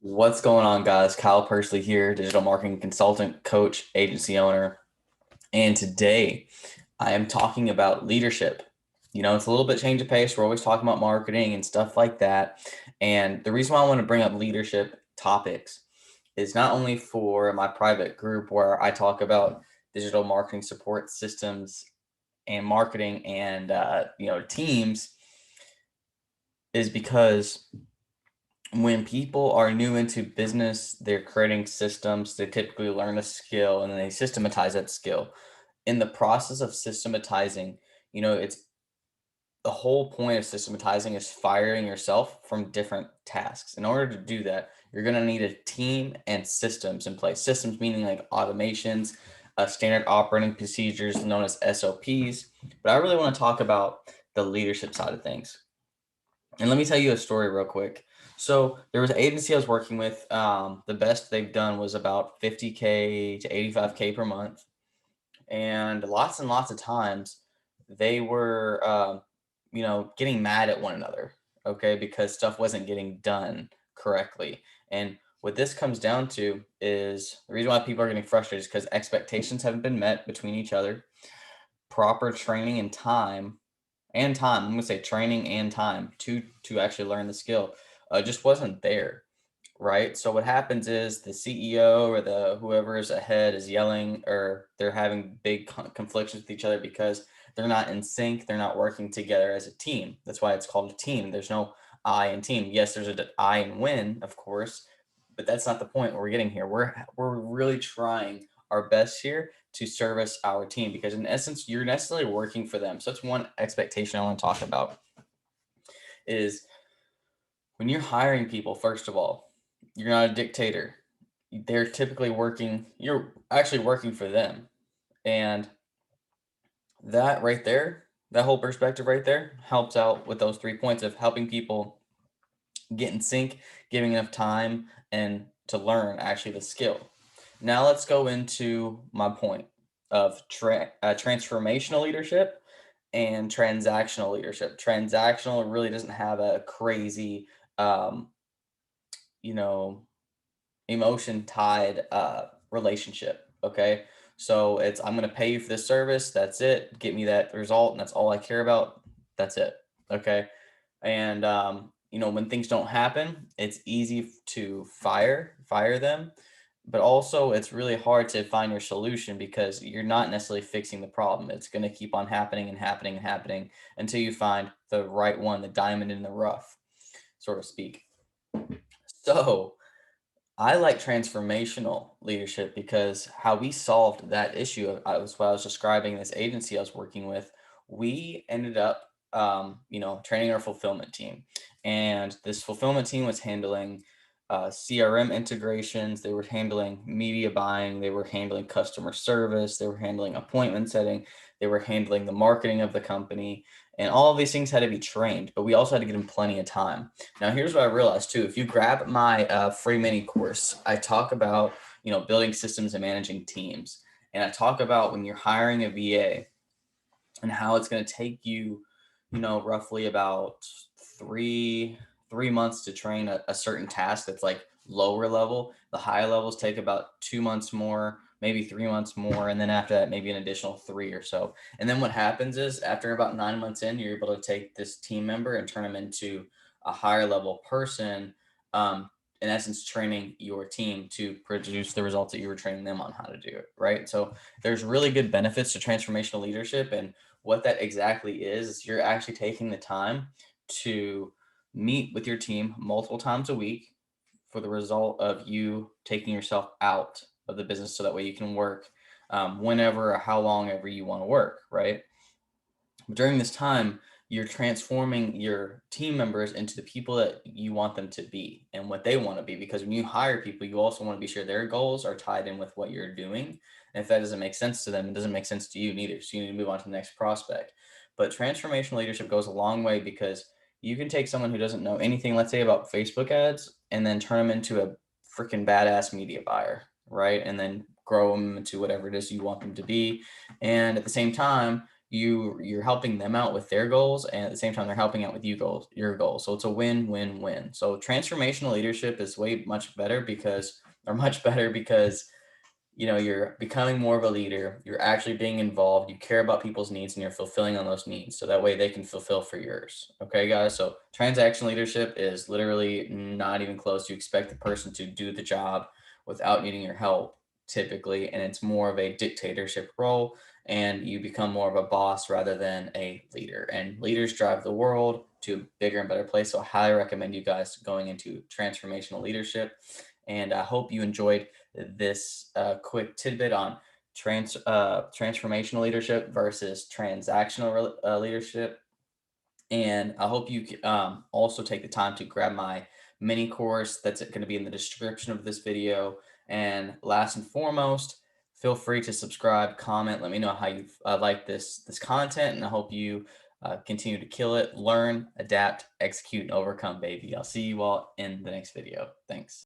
What's going on, guys? Kyle Persley here, digital marketing consultant, coach, agency owner. And today I am talking about leadership. It's a little bit change of pace. We're always talking about marketing and stuff like that. And the reason why I want to bring up leadership topics is not only for my private group where I talk about digital marketing support systems and marketing and teams, is because when people are new into business, they're creating systems. They typically learn a skill and then they systematize that skill. In the process of systematizing, it's the whole point of systematizing is firing yourself from different tasks. In order to do that, you're going to need a team and systems in place. Systems meaning like automations, standard operating procedures known as SOPs. But I really want to talk about the leadership side of things. And let me tell you a story real quick. So there was an agency I was working with. The best they've done was about 50K to 85K per month. And lots of times they were, getting mad at one another, okay, because stuff wasn't getting done correctly. And what this comes down to is the reason why people are getting frustrated is because expectations haven't been met between each other, proper training and time. I'm gonna say training and time to actually learn the skill just wasn't there, right? So what happens is the CEO or the whoever is ahead is yelling, or they're having big conflicts with each other because they're not in sync. They're not working together as a team. That's why it's called a team. There's no I in team. Yes, there's a I in win, of course, but that's not the point we're getting here. We're really trying our best here to service our team because in essence you're necessarily working for them. So that's one expectation I want to talk about is when you're hiring people, first of all, you're not a dictator. They're typically working, you're actually working for them. And that right there, that whole perspective right there helps out with those 3 points of helping people get in sync, giving enough time and to learn actually the skill. Now let's go into my point of transformational leadership and transactional leadership. Transactional really doesn't have a crazy, um, you know, emotion tied relationship. Okay. So it's, I'm going to pay you for this service. That's it. Get me that result. And that's all I care about. That's it. Okay. And, when things don't happen, it's easy to fire them. But also, it's really hard to find your solution because you're not necessarily fixing the problem. It's going to keep on happening and happening and happening until you find the right one, the diamond in the rough, so to speak. So, I like transformational leadership because how we solved that issue, I was what I was describing this agency I was working with. We ended up, training our fulfillment team, and this fulfillment team was handling CRM integrations. They were handling media buying. They were handling customer service. They were handling appointment setting. They were handling the marketing of the company, and all of these things had to be trained. But we also had to give them plenty of time. Now, here's what I realized too. If you grab my free mini course, I talk about, building systems and managing teams. And I talk about when you're hiring a VA and how it's going to take you, roughly about three months to train a certain task that's like lower level. The higher levels take about 2 months more, maybe 3 months more, and then after that, maybe an additional three or so. And then what happens is after about 9 months in, you're able to take this team member and turn them into a higher level person. In essence, training your team to produce the results that you were training them on how to do it, right? So there's really good benefits to transformational leadership, and what that exactly is you're actually taking the time to meet with your team multiple times a week for the result of you taking yourself out of the business so that way you can work whenever or how long ever you want to work, right? During this time, you're transforming your team members into the people that you want them to be and what they want to be. Because when you hire people, you also want to be sure their goals are tied in with what you're doing. And if that doesn't make sense to them, it doesn't make sense to you neither. So you need to move on to the next prospect. But transformational leadership goes a long way because you can take someone who doesn't know anything, let's say about Facebook ads, and then turn them into a freaking badass media buyer, right? And then grow them into whatever it is you want them to be. And at the same time, you're helping them out with their goals, and at the same time they're helping out with your goals. So it's a win-win-win. So transformational leadership is way much better because you're becoming more of a leader, you're actually being involved, you care about people's needs, and you're fulfilling on those needs so that way they can fulfill for yours. Okay, guys? So transactional leadership is literally not even close. You expect the person to do the job without needing your help typically, and it's more of a dictatorship role, and you become more of a boss rather than a leader, and leaders drive the world to a bigger and better place. So I highly recommend you guys going into transformational leadership, and I hope you enjoyed this quick tidbit on transformational leadership versus transactional leadership. And I hope you also take the time to grab my mini course that's going to be in the description of this video. And last and foremost, feel free to subscribe, comment, let me know how you like this content, and I hope you continue to kill it, learn, adapt, execute, and overcome, baby. I'll see you all in the next video. Thanks.